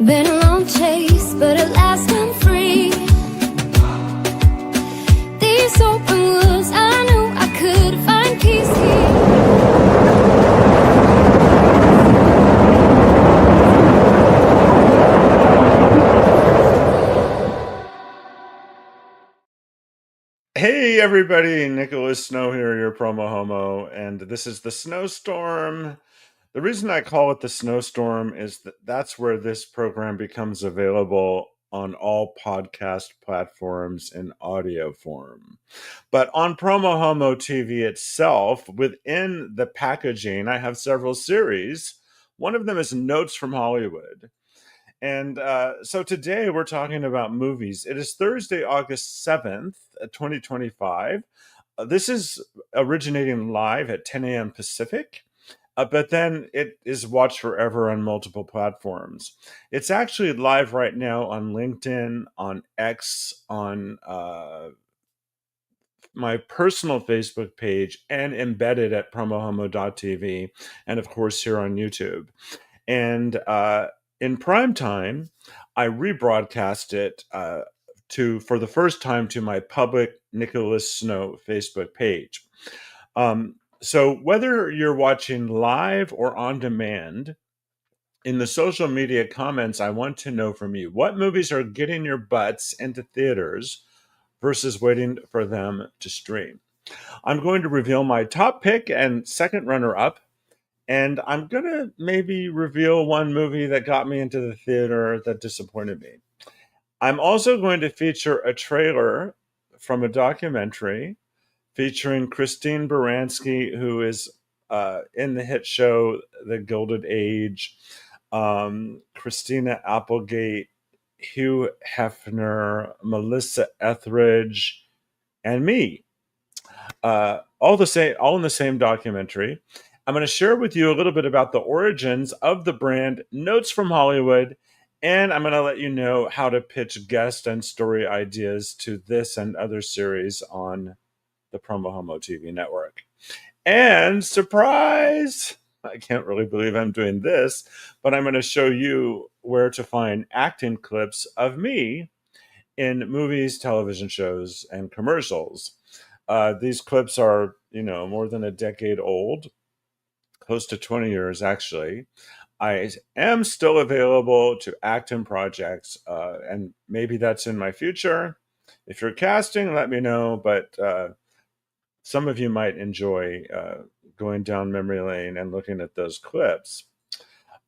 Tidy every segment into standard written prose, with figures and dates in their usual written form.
Been a long chase, but at last I'm free. These open woods, I knew I could find peace Hey everybody, Nicholas Snow here, your promo homo, and this is the Snowstorm. The reason I call it the Snowstorm is that that's where this program becomes available on all podcast platforms in audio form. But on PromoHomo.TV itself, within the packaging, I have several series. One of them is Notes from Hollywood. And so today we're talking about movies. It is Thursday, August 7th, 2025. This is originating live at 10 a.m. Pacific, but then it is watched forever on multiple platforms. It's actually live right now on LinkedIn, on X, on my personal Facebook page, and embedded at PromoHomo.TV, and of course here on YouTube. And in prime time, I rebroadcast it for the first time to my public Nicholas Snow Facebook page. So whether you're watching live or on demand, in the social media comments, I want to know from you, what movies are getting your butts into theaters versus waiting for them to stream? I'm going to reveal my top pick and second runner-up, and I'm going to maybe reveal one movie that got me into the theater that disappointed me. I'm also going to feature a trailer from a documentary featuring Christine Baranski, who is in the hit show The Gilded Age, Christina Applegate, Hugh Hefner, Melissa Etheridge, and me. All in the same documentary. I'm going to share with you a little bit about the origins of the brand Notes from Hollywood, and I'm going to let you know how to pitch guest and story ideas to this and other series on the PromoHomo TV network. And surprise! I can't really believe I'm doing this, but I'm going to show you where to find acting clips of me in movies, television shows, and commercials. These clips are, more than a decade old, close to 20 years actually. I am still available to act in projects, and maybe that's in my future. If you're casting, let me know, but some of you might enjoy going down memory lane and looking at those clips.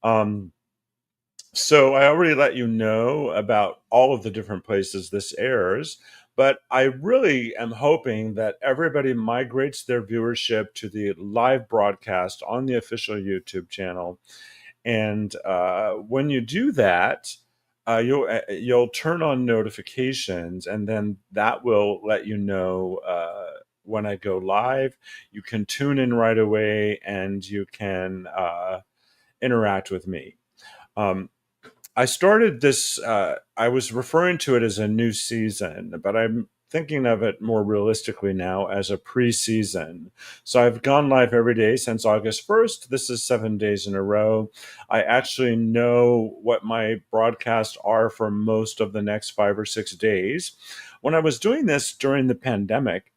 So I already let you know about all of the different places this airs, but I really am hoping that everybody migrates their viewership to the live broadcast on the official YouTube channel. And when you do that, you'll turn on notifications, and then that will let you know when I go live. You can tune in right away, and you can interact with me. I started this, I was referring to it as a new season, but I'm thinking of it more realistically now as a pre-season. So I've gone live every day since August 1st. This is 7 days in a row. I actually know what my broadcasts are for most of the next 5 or 6 days. When I was doing this during the pandemic,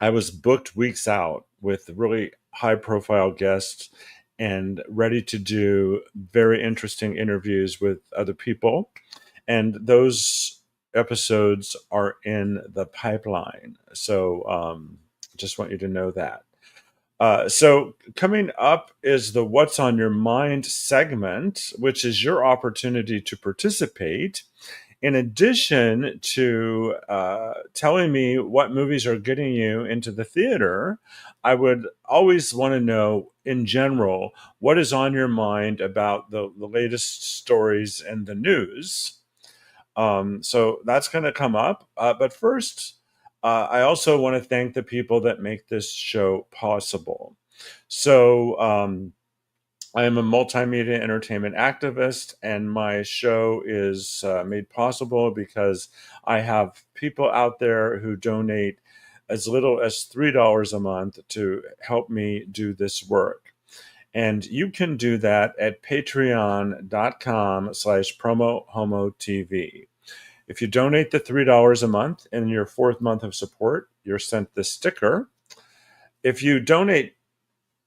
I was booked weeks out with really high-profile guests and ready to do very interesting interviews with other people. And those episodes are in the pipeline. So just want you to know that. So coming up is the What's on Your Mind segment, which is your opportunity to participate. In addition to telling me what movies are getting you into the theater, I would always want to know, in general, what is on your mind about the latest stories in the news. So that's going to come up. But first, I also want to thank the people that make this show possible. So I am a multimedia entertainment activist, and my show is made possible because I have people out there who donate as little as $3 a month to help me do this work. And you can do that at patreon.com/PromoHomo.TV. If you donate the $3 a month in your fourth month of support, you're sent the sticker. If you pledge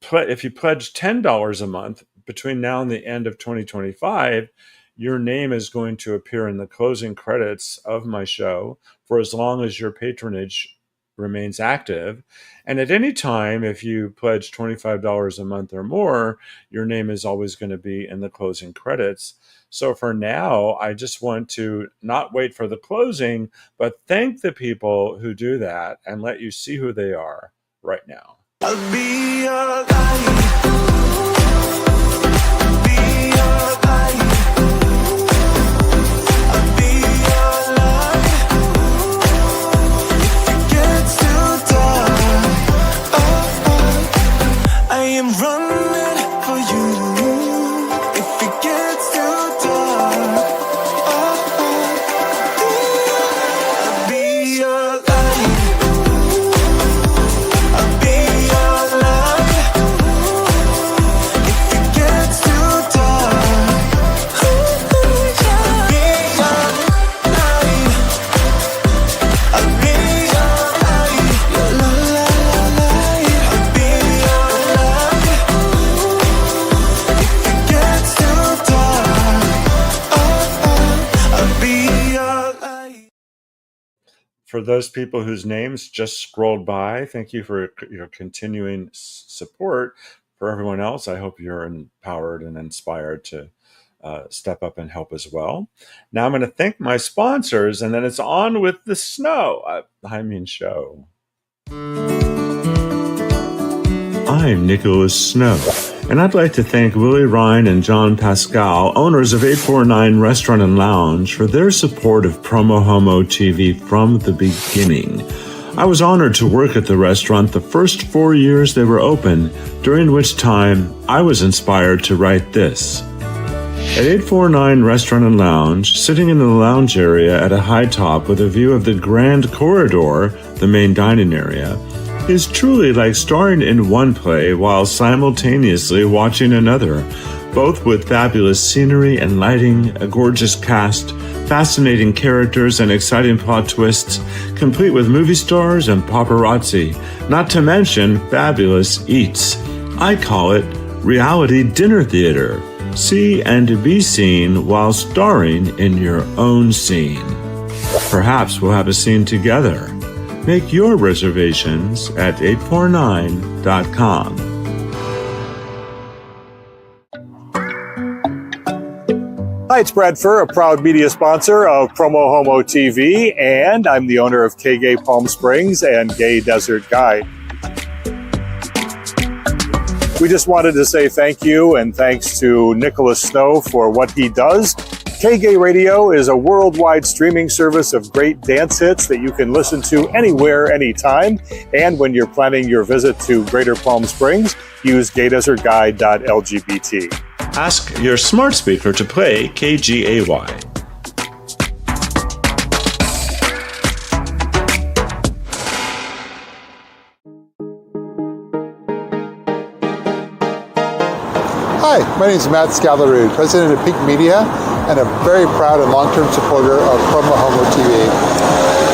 $10 a month between now and the end of 2025, your name is going to appear in the closing credits of my show for as long as your patronage remains active. And at any time, if you pledge $25 a month or more, your name is always going to be in the closing credits. So for now, I just want to not wait for the closing, but thank the people who do that and let you see who they are right now. I'll be your light. Be your light. I'll be your light. If it gets too dark, I am running for you. If it gets too dark, I'll be your light. I'll be your light. If it gets too dark, I'll be your light. I'll be your light. Your light. I'll be your light. If it gets too dark, I'll be your light. For those people whose names just scrolled by, thank you for your continuing support. For everyone else, I hope you're empowered and inspired to step up and help as well. Now I'm going to thank my sponsors, and then it's on with the show. I'm Nicholas Snow, and I'd like to thank Willie Ryan and John Pascal, owners of 849 Restaurant and Lounge, for their support of PromoHomo.TV from the beginning. I was honored to work at the restaurant the first 4 years they were open, during which time I was inspired to write this. At 849 Restaurant and Lounge, sitting in the lounge area at a high top with a view of the grand corridor, the main dining area, is truly like starring in one play while simultaneously watching another, both with fabulous scenery and lighting, a gorgeous cast, fascinating characters, and exciting plot twists, complete with movie stars and paparazzi, not to mention fabulous eats. I call it reality dinner theater. See and be seen while starring in your own scene. Perhaps we'll have a scene together. Make your reservations at 849.com. Hi, it's Brad Furr, a proud media sponsor of PromoHomo.TV, and I'm the owner of K-Gay Palm Springs and Gay Desert Guide. We just wanted to say thank you and thanks to Nicholas Snow for what he does. K-Gay Radio is a worldwide streaming service of great dance hits that you can listen to anywhere, anytime. And when you're planning your visit to Greater Palm Springs, use gaydesertguide.lgbt. Ask your smart speaker to play KGAY. Hi, my name is Matt Scalarud, president of Pink Media, and a very proud and long-term supporter of PromoHomo.TV.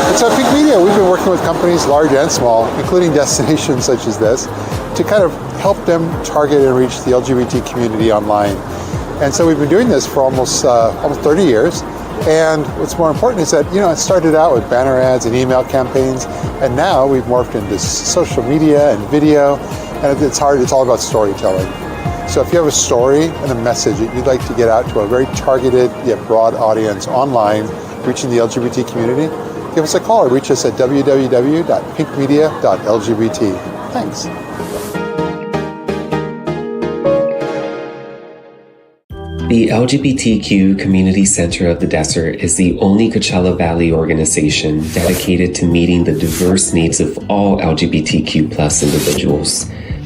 And so at Pink Media, we've been working with companies large and small, including destinations such as this, to kind of help them target and reach the LGBT community online. And so we've been doing this for almost 30 years. And what's more important is that, it started out with banner ads and email campaigns, and now we've morphed into social media and video, and it's all about storytelling. So if you have a story and a message that you'd like to get out to a very targeted yet broad audience online, reaching the LGBT community, give us a call or reach us at www.pinkmedia.lgbt. Thanks. The LGBTQ Community Center of the Desert is the only Coachella Valley organization dedicated to meeting the diverse needs of all LGBTQ+ individuals.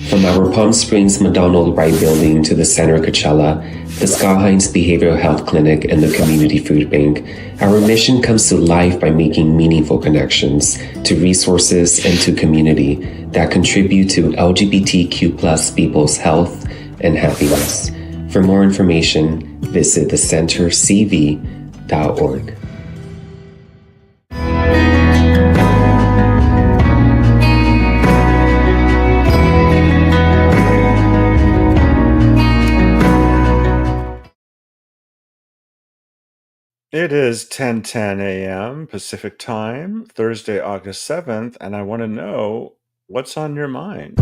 From our Palm Springs McDonald Wright Building to the Center Coachella, the Scott Hines Behavioral Health Clinic, and the Community Food Bank, our mission comes to life by making meaningful connections to resources and to community that contribute to LGBTQ+ people's health and happiness. For more information, visit thecentercv.org. It is 10:10 a.m. Pacific Time, Thursday, August 7th, and I want to know what's on your mind.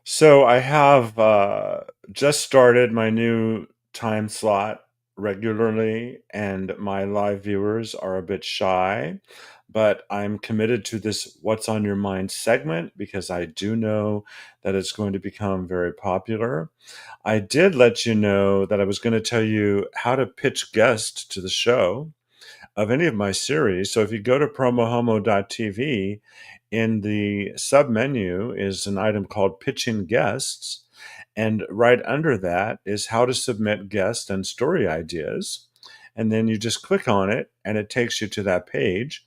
So I have just started my new time slot regularly, and my live viewers are a bit shy, but I'm committed to this What's on Your Mind segment because I do know that it's going to become very popular. I did let you know that I was going to tell you how to pitch guests to the show of any of my series. So if you go to PromoHomo.TV, in the sub menu is an item called Pitching Guests. And right under that is how to submit guest and story ideas. And then you just click on it and it takes you to that page.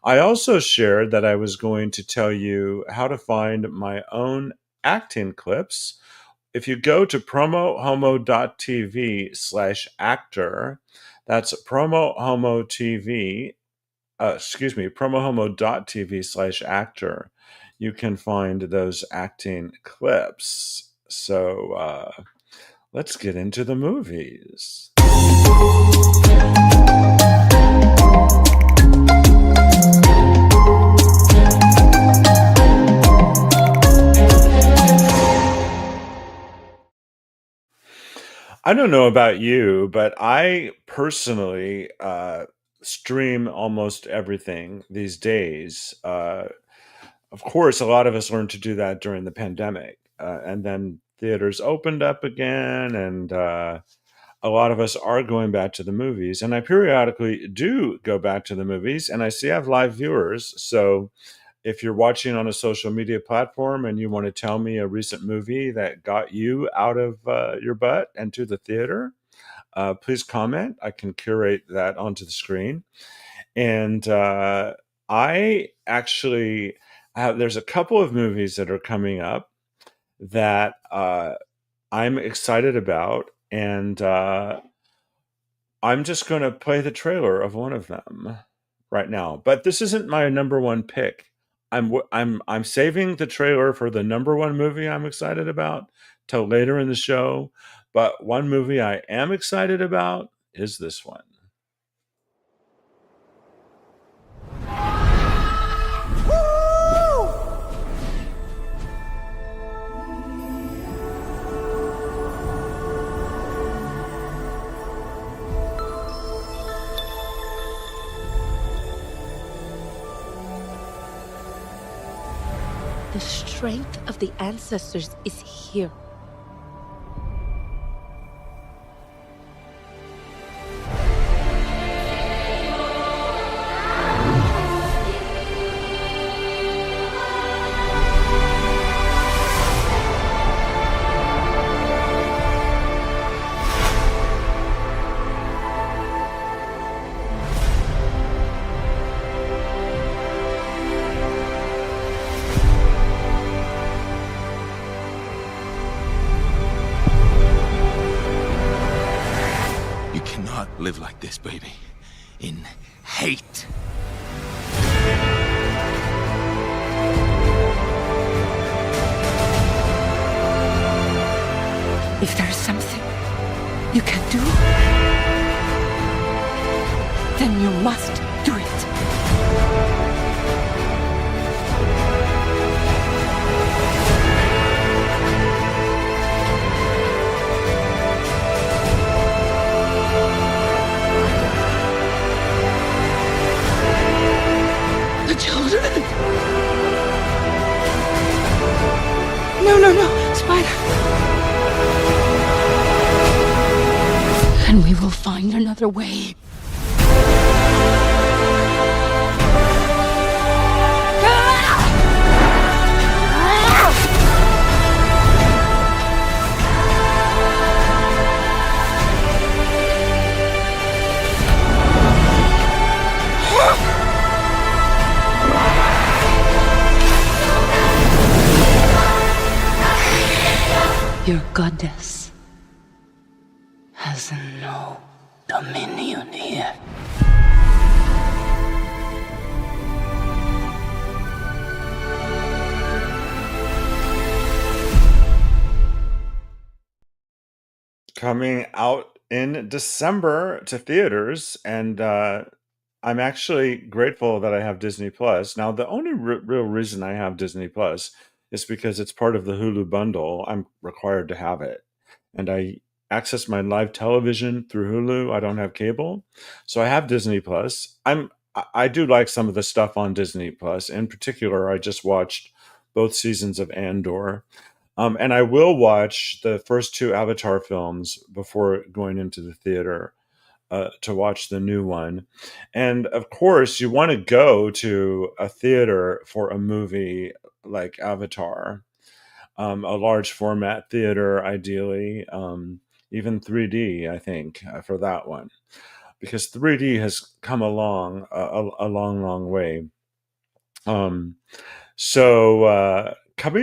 I also shared that I was going to tell you how to find my own acting clips. If you go to PromoHomo.TV/actor, that's PromoHomo.TV/actor, you can find those acting clips. So let's get into the movies. I don't know about you, but I personally stream almost everything these days. Of course, a lot of us learned to do that during the pandemic. And then theaters opened up again, and a lot of us are going back to the movies. And I periodically do go back to the movies, and I see I have live viewers. So if you're watching on a social media platform and you want to tell me a recent movie that got you out of your butt and to the theater, please comment. I can curate that onto the screen. And I actually there's a couple of movies that are coming up that I'm excited about, and I'm just going to play the trailer of one of them right now. But this isn't my number one pick. I'm saving the trailer for the number one movie I'm excited about till later in the show. But one movie I am excited about is this one. The strength of the ancestors is here. Live like this, baby. In hate. If there is something you can do, then you must do it. No, Spider. And we will find another way. Your goddess has no dominion here. Coming out in December to theaters, and I'm actually grateful that I have Disney Plus. Now, the only real reason I have Disney Plus is because it's part of the Hulu bundle. I'm required to have it, and I access my live television through Hulu. I don't have cable, so I have Disney Plus. I do like some of the stuff on Disney Plus. In particular, I just watched both seasons of Andor. And I will watch the first two Avatar films before going into the theater to watch the new one. And of course, you want to go to a theater for a movie like Avatar, a large format theater, ideally, even 3D, I think, for that one, because 3D has come along a long, long way. Coming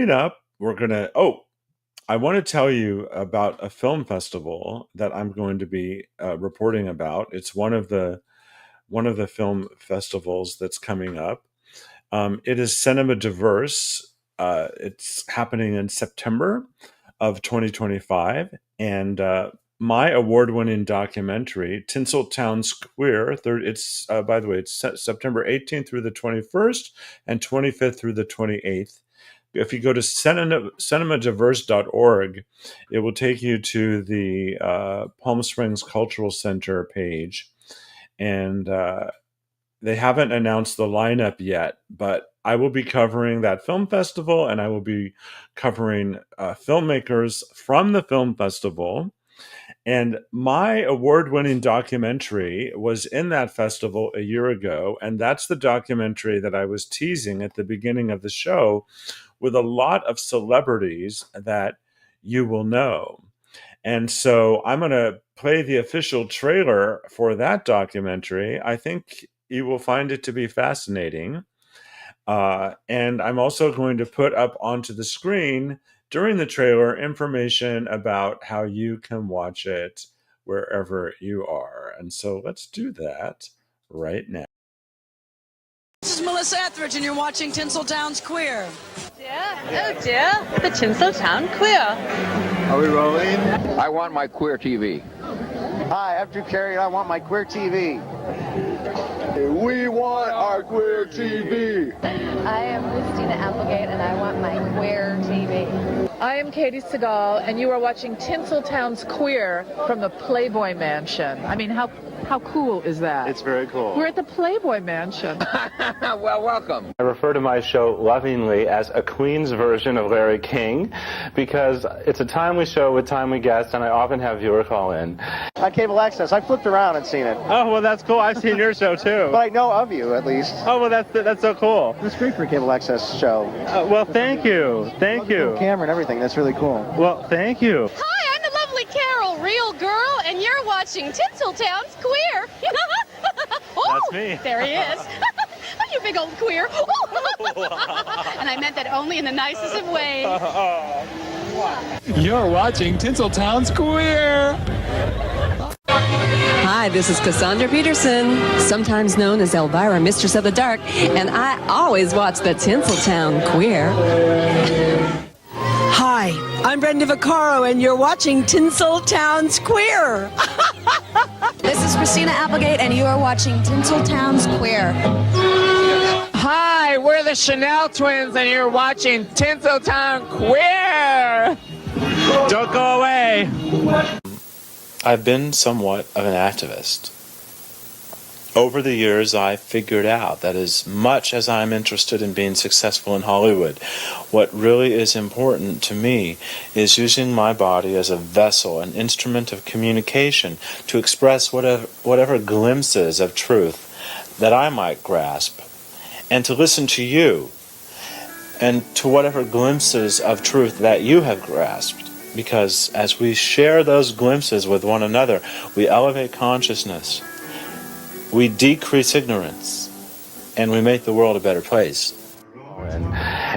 up, we're going to, I want to tell you about a film festival that I'm going to be reporting about. It's one of the film festivals that's coming up. It is Cinema Diverse. It's happening in September of 2025, and my award-winning documentary, Tinseltown's Queer. It's by the way, it's September 18th through the 21st and 25th through the 28th. If you go to cinemadiverse.org, it will take you to the Palm Springs Cultural Center page. And they haven't announced the lineup yet, but I will be covering that film festival, and I will be covering filmmakers from the film festival. And my award-winning documentary was in that festival a year ago, and that's the documentary that I was teasing at the beginning of the show, with a lot of celebrities that you will know. And so I'm going to play the official trailer for that documentary. I think you will find it to be fascinating. And I'm also going to put up onto the screen during the trailer information about how you can watch it wherever you are. And so let's do that right now. This is Melissa Etheridge, and you're watching Tinseltown's Queer. Oh dear, the Tinseltown Queer. Are we rolling? I want my queer TV. Hi, I'm Drew Carey, and I want my queer TV. We want our queer TV. I am Christina Applegate, and I want my queer TV. I am Katie Segal, and you are watching Tinseltown's Queer from the Playboy Mansion. I mean, how cool is that? It's very cool. We're at the Playboy Mansion. Well, welcome. I refer to my show lovingly as a Queen's version of Larry King, because it's a timely show with timely guests, and I often have viewer call in. On cable access, I flipped around and seen it. Oh, well, that's cool. I've seen your show too. But I know of you, at least. Oh, well, that's so cool. It's great for a cable access show. Well, thank you. Thank you. Camera and everything. That's really cool. Well, thank you. Hi, I'm the lovely Carol, real girl, and you're watching Tinseltown's Queer. That's me. There he is. Oh, you big old queer. And I meant that only in the nicest of ways. You're watching Tinseltown's Queer. Hi, this is Cassandra Peterson, sometimes known as Elvira, Mistress of the Dark, and I always watch the Tinseltown Queer. Hi, I'm Brenda Vaccaro, and you're watching Tinseltown's Queer. This is Christina Applegate, and you are watching Tinseltown's Queer. Hi, we're the Chanel twins, and you're watching Tinseltown Queer. Don't go away. I've been somewhat of an activist. Over the years, I figured out that as much as I'm interested in being successful in Hollywood, what really is important to me is using my body as a vessel, an instrument of communication to express whatever glimpses of truth that I might grasp, and to listen to you and to whatever glimpses of truth that you have grasped. Because as we share those glimpses with one another, we elevate consciousness, we decrease ignorance, and we make the world a better place.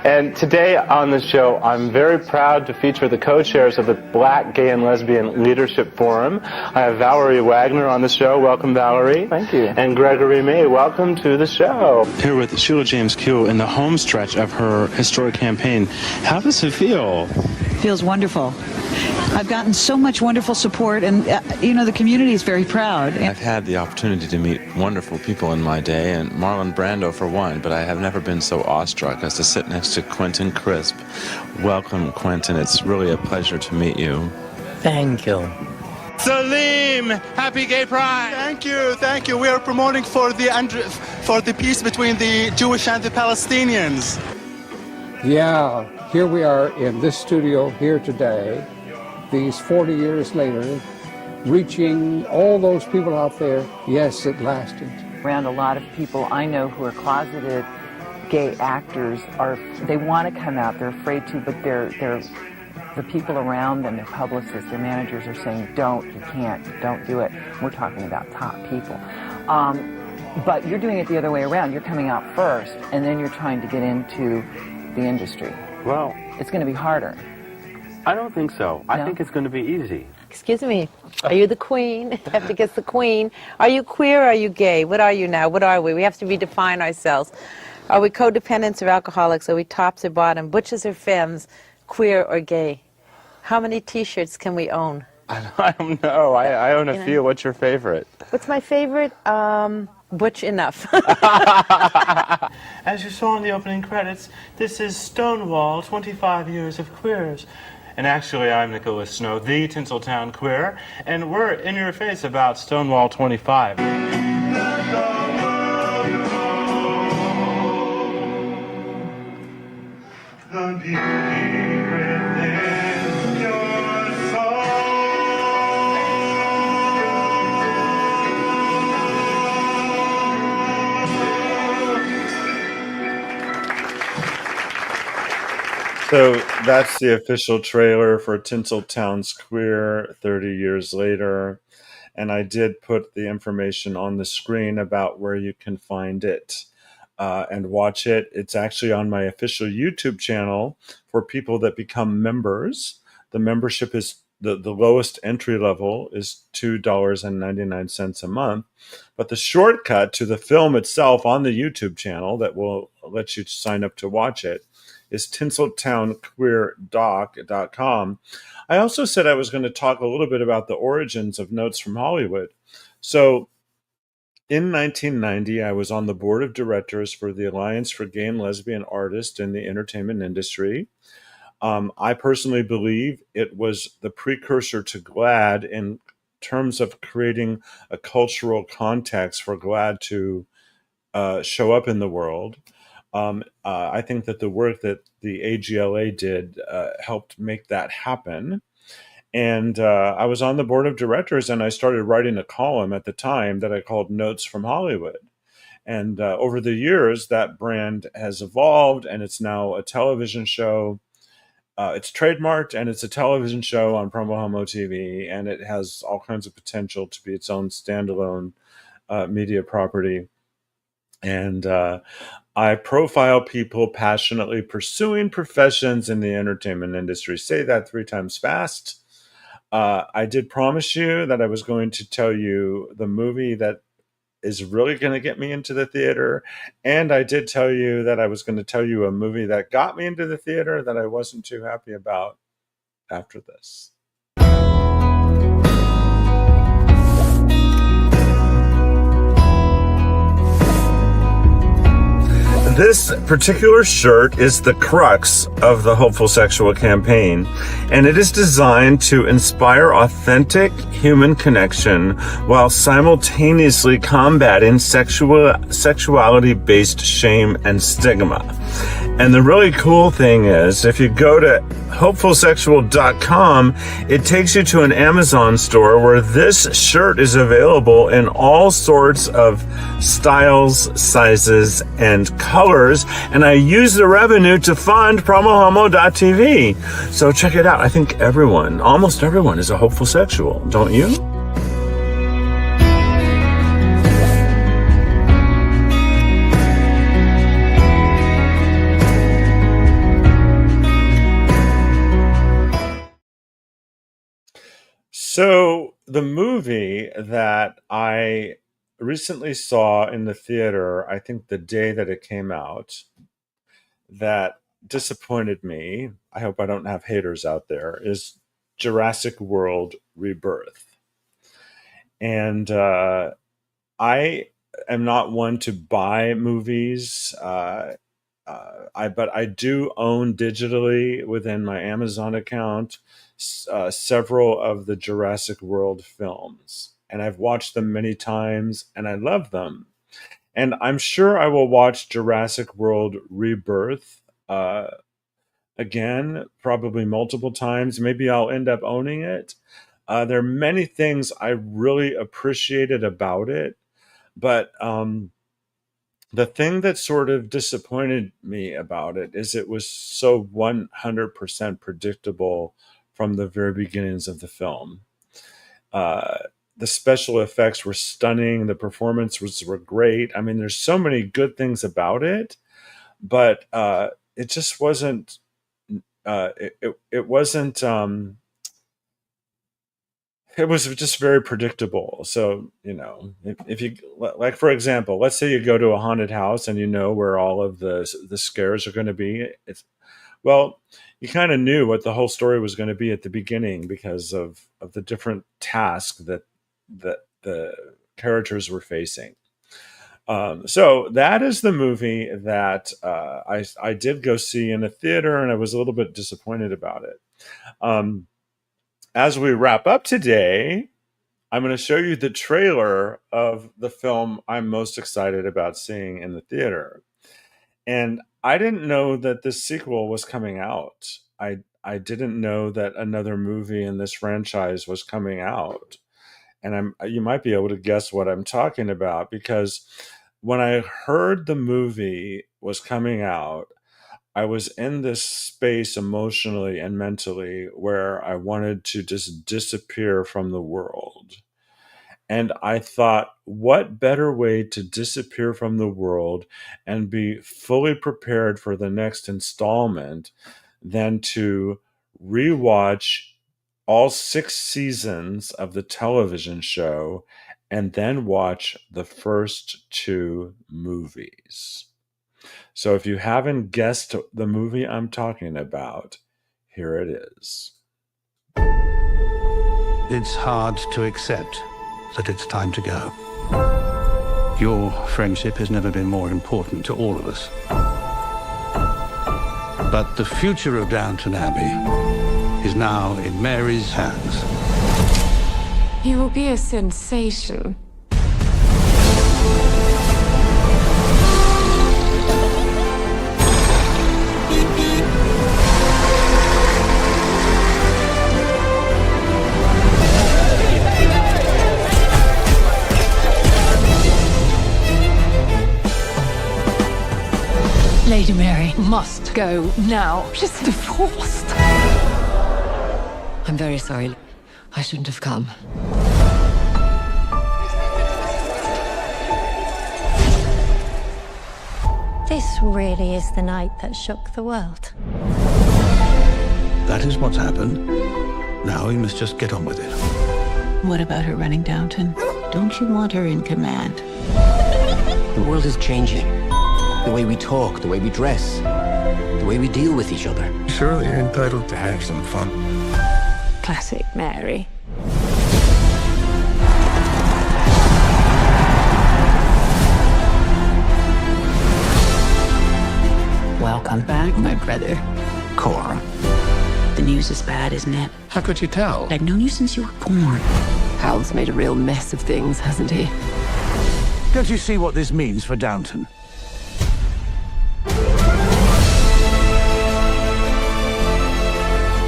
And today on the show, I'm very proud to feature the co-chairs of the Black, Gay, and Lesbian Leadership Forum. I have Valerie Wagner on the show. Welcome, Valerie. Thank you. And Gregory May. Welcome to the show. Here with Sheila James Q in the home stretch of her historic campaign. How does it feel? Feels wonderful. I've gotten so much wonderful support, and the community is very proud. I've had the opportunity to meet wonderful people in my day, and Marlon Brando for one, but I have never been so awestruck as to sit next to Quentin Crisp. Welcome, Quentin. It's really a pleasure to meet you. Thank you. Salim, happy Gay Pride. Thank you. We are promoting for the peace between the Jewish and the Palestinians. Yeah, here we are in this studio here today, these 40 years later, reaching all those people out there. Yes, it lasted. Around a lot of people I know who are closeted gay actors, they want to come out, they're afraid to, but the people around them, their publicists, their managers are saying, don't, you can't, don't do it. We're talking about top people. But you're doing it the other way around. You're coming out first, and then you're trying to get into the industry. Well, it's going to be harder. I don't think so. I think it's going to be easy. Excuse me, are you the queen? I have to guess the queen. Are you queer or are you gay? What are you now? What are we? We have to redefine ourselves. Are we codependents or alcoholics? Are we tops or bottom? Butches or femmes? Queer or gay? How many T-shirts can we own? I don't know. I own a few. What's your favorite? What's my favorite? Butch enough. As you saw in the opening credits, this is Stonewall, 25 Years of Queers. And actually, I'm Nicholas Snow, the Tinseltown Queer, and we're in your face about Stonewall 25. The beauty within your soul. So that's the official trailer for Tinseltown's Queer 30 years later. And I did put the information on the screen about where you can find it and watch it. It's actually on my official YouTube channel for people that become members. The membership is the lowest entry level is $2.99 a month. But the shortcut to the film itself on the YouTube channel that will let you sign up to watch it is tinseltownqueerdoc.com. I also said I was going to talk a little bit about the origins of Notes from Hollywood. So in 1990, I was on the board of directors for the Alliance for Gay and Lesbian Artists in the Entertainment Industry. I personally believe it was the precursor to GLAAD in terms of creating a cultural context for GLAAD to show up in the world. I think that the work that the AGLA did helped make that happen. And I was on the board of directors, and I started writing a column at the time that I called Notes from Hollywood. And over the years, that brand has evolved, and it's now a television show. It's trademarked, and it's a television show on PromoHomo.TV, and it has all kinds of potential to be its own standalone media property. And I profile people passionately pursuing professions in the entertainment industry. Say that 3 times fast. I did promise you that I was going to tell you the movie that is really going to get me into the theater. And I did tell you that I was going to tell you a movie that got me into the theater that I wasn't too happy about after this. This particular shirt is the crux of the Hopeful Sexual campaign, and it is designed to inspire authentic human connection while simultaneously combating sexuality-based shame and stigma. And the really cool thing is, if you go to hopefulsexual.com, it takes you to an Amazon store where this shirt is available in all sorts of styles, sizes, and colors, and I use the revenue to fund PromoHomo.TV. So check it out. I think almost everyone is a hopeful sexual, don't you? So, the movie that I recently saw in the theater, I think the day that it came out, that disappointed me, I hope I don't have haters out there, is Jurassic World Rebirth. And I am not one to buy movies. But I do own digitally within my Amazon account several of the Jurassic World films, and I've watched them many times, and I love them. And I'm sure I will watch Jurassic World Rebirth again, probably multiple times. Maybe I'll end up owning it. There are many things I really appreciated about it, but the thing that sort of disappointed me about it is it was so 100% predictable from the very beginnings of the film. The special effects were stunning. The performances were great. I mean, there's so many good things about it, but it just wasn't. It wasn't. It was just very predictable. So, if you, like, for example, let's say you go to a haunted house and you know where all of the scares are going to be. Well, you kind of knew what the whole story was going to be at the beginning because of the different tasks that the characters were facing. So that is the movie that I did go see in a theater, and I was a little bit disappointed about it. As we wrap up today, I'm going to show you the trailer of the film I'm most excited about seeing in the theater. And I didn't know that this sequel was coming out. I didn't know that another movie in this franchise was coming out. And you might be able to guess what I'm talking about, because when I heard the movie was coming out, I was in this space emotionally and mentally where I wanted to just disappear from the world. And I thought, what better way to disappear from the world and be fully prepared for the next installment than to rewatch all 6 seasons of the television show and then watch the first 2 movies. So if you haven't guessed the movie I'm talking about, here it is. It's hard to accept that it's time to go. Your friendship has never been more important to all of us. But the future of Downton Abbey is now in Mary's hands. You will be a sensation. Lady Mary must go now. She's divorced. I'm very sorry. I shouldn't have come. This really is the night that shook the world. That is what's happened. Now we must just get on with it. What about her running Downton? Don't you want her in command? The world is changing. The way we talk, the way we dress, the way we deal with each other. Surely you're entitled to have some fun. Classic Mary. Welcome back, my brother. Cora. The news is bad, isn't it? How could you tell? I've known you since you were born. Hal's made a real mess of things, hasn't he? Don't you see what this means for Downton?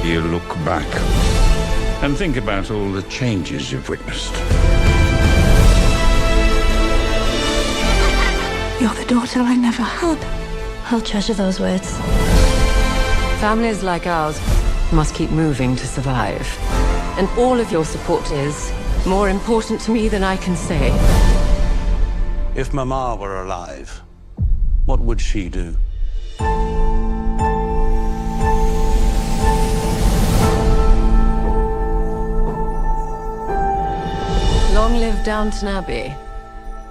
You look back and think about all the changes you've witnessed. You're the daughter I never had. I'll treasure those words. Families like ours must keep moving to survive. And all of your support is more important to me than I can say. If Mama were alive, what would she do? Long live Downton Abbey.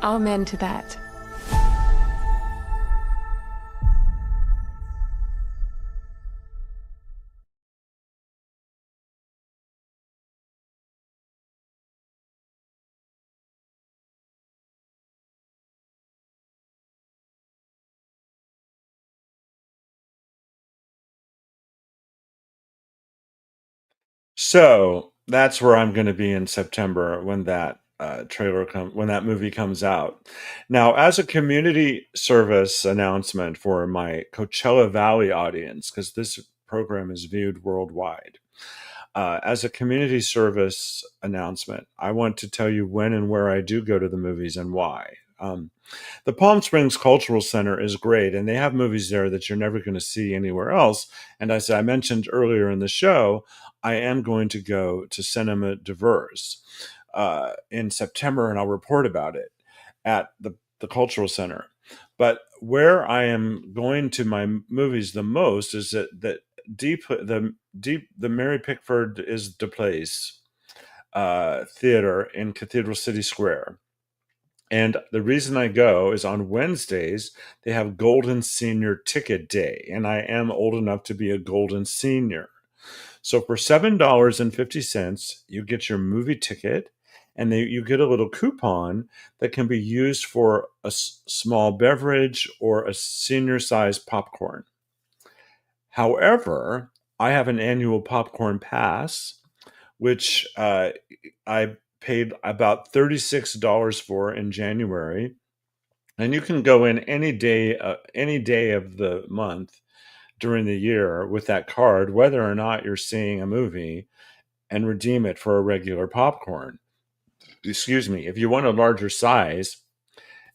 Amen to that. So that's where I'm going to be in September when that when that movie comes out. Now, as a community service announcement for my Coachella Valley audience, because this program is viewed worldwide, as a community service announcement, I want to tell you when and where I do go to the movies and why. The Palm Springs Cultural Center is great, and they have movies there that you're never going to see anywhere else. And as I mentioned earlier in the show, I am going to go to Cinema Diverse in September, and I'll report about it at the Cultural Center. But where I am going to my movies the most is the Mary Pickford is the Place theater in Cathedral City Square. And the reason I go is on Wednesdays, they have Golden Senior Ticket Day, and I am old enough to be a Golden Senior. So for $7.50, you get your movie ticket, and you get a little coupon that can be used for a small beverage or a senior-sized popcorn. However, I have an annual popcorn pass, which I paid about $36 for in January, and you can go in any day of the month during the year with that card, whether or not you're seeing a movie, and redeem it for a regular popcorn. Excuse me. If you want a larger size,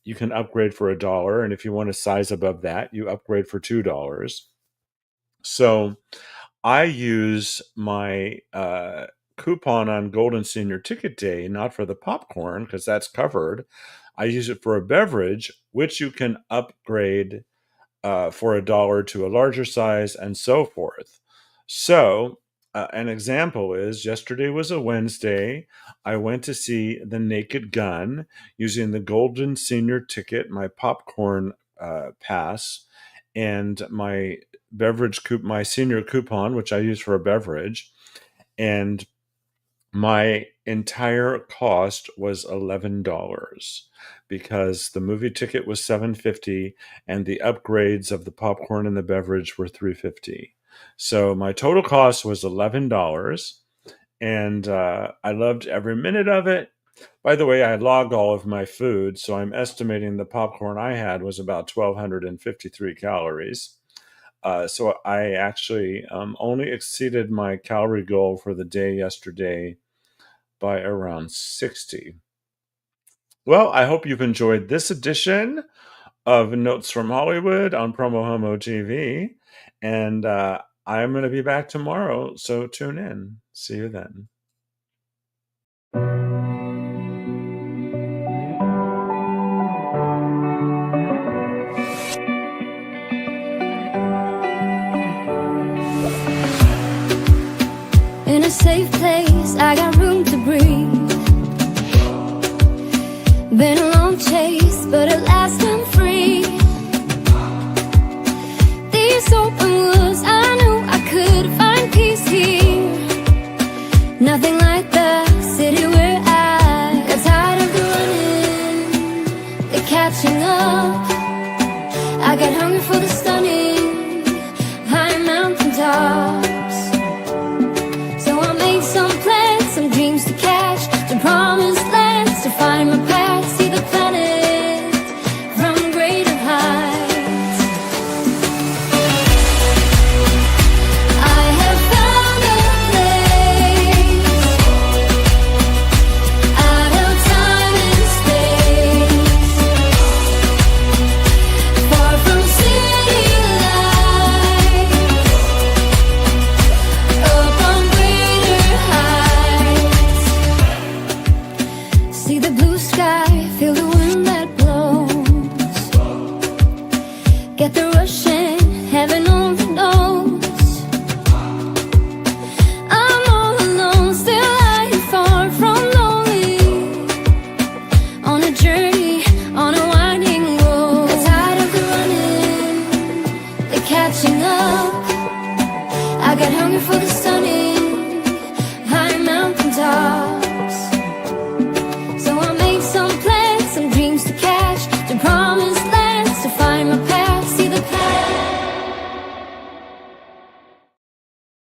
you can upgrade for $1, and if you want a size above that, you upgrade for $2. So I use my coupon on Golden Senior Ticket Day, not for the popcorn, because that's covered. I use it for a beverage, which you can upgrade for $1 to a larger size, and so forth. So an example is, yesterday was a Wednesday. I went to see The Naked Gun using the Golden Senior Ticket, my popcorn pass, and my my senior coupon, which I use for a beverage. And my entire cost was $11 because the movie ticket was $7.50 and the upgrades of the popcorn and the beverage were $3.50. So my total cost was $11, and I loved every minute of it. By the way, I logged all of my food, so I'm estimating the popcorn I had was about 1,253 calories. So I actually only exceeded my calorie goal for the day yesterday by around 60. Well, I hope you've enjoyed this edition of Notes from Hollywood on PromoHomo.TV. And I'm going to be back tomorrow, so tune in. See you then. In a safe place, I got room to breathe. Been a long chase, but at last I'm free. These open woods, I knew I could find peace here. Nothing like the city where I got tired of the running, the catching up. I got hungry for the stunning high mountain tops. Some plans, some dreams to catch, to promised lands, to find my path, see the planet from greater heights. I have found a place out of time and space, far from city lights, up on see the blue sky, feel the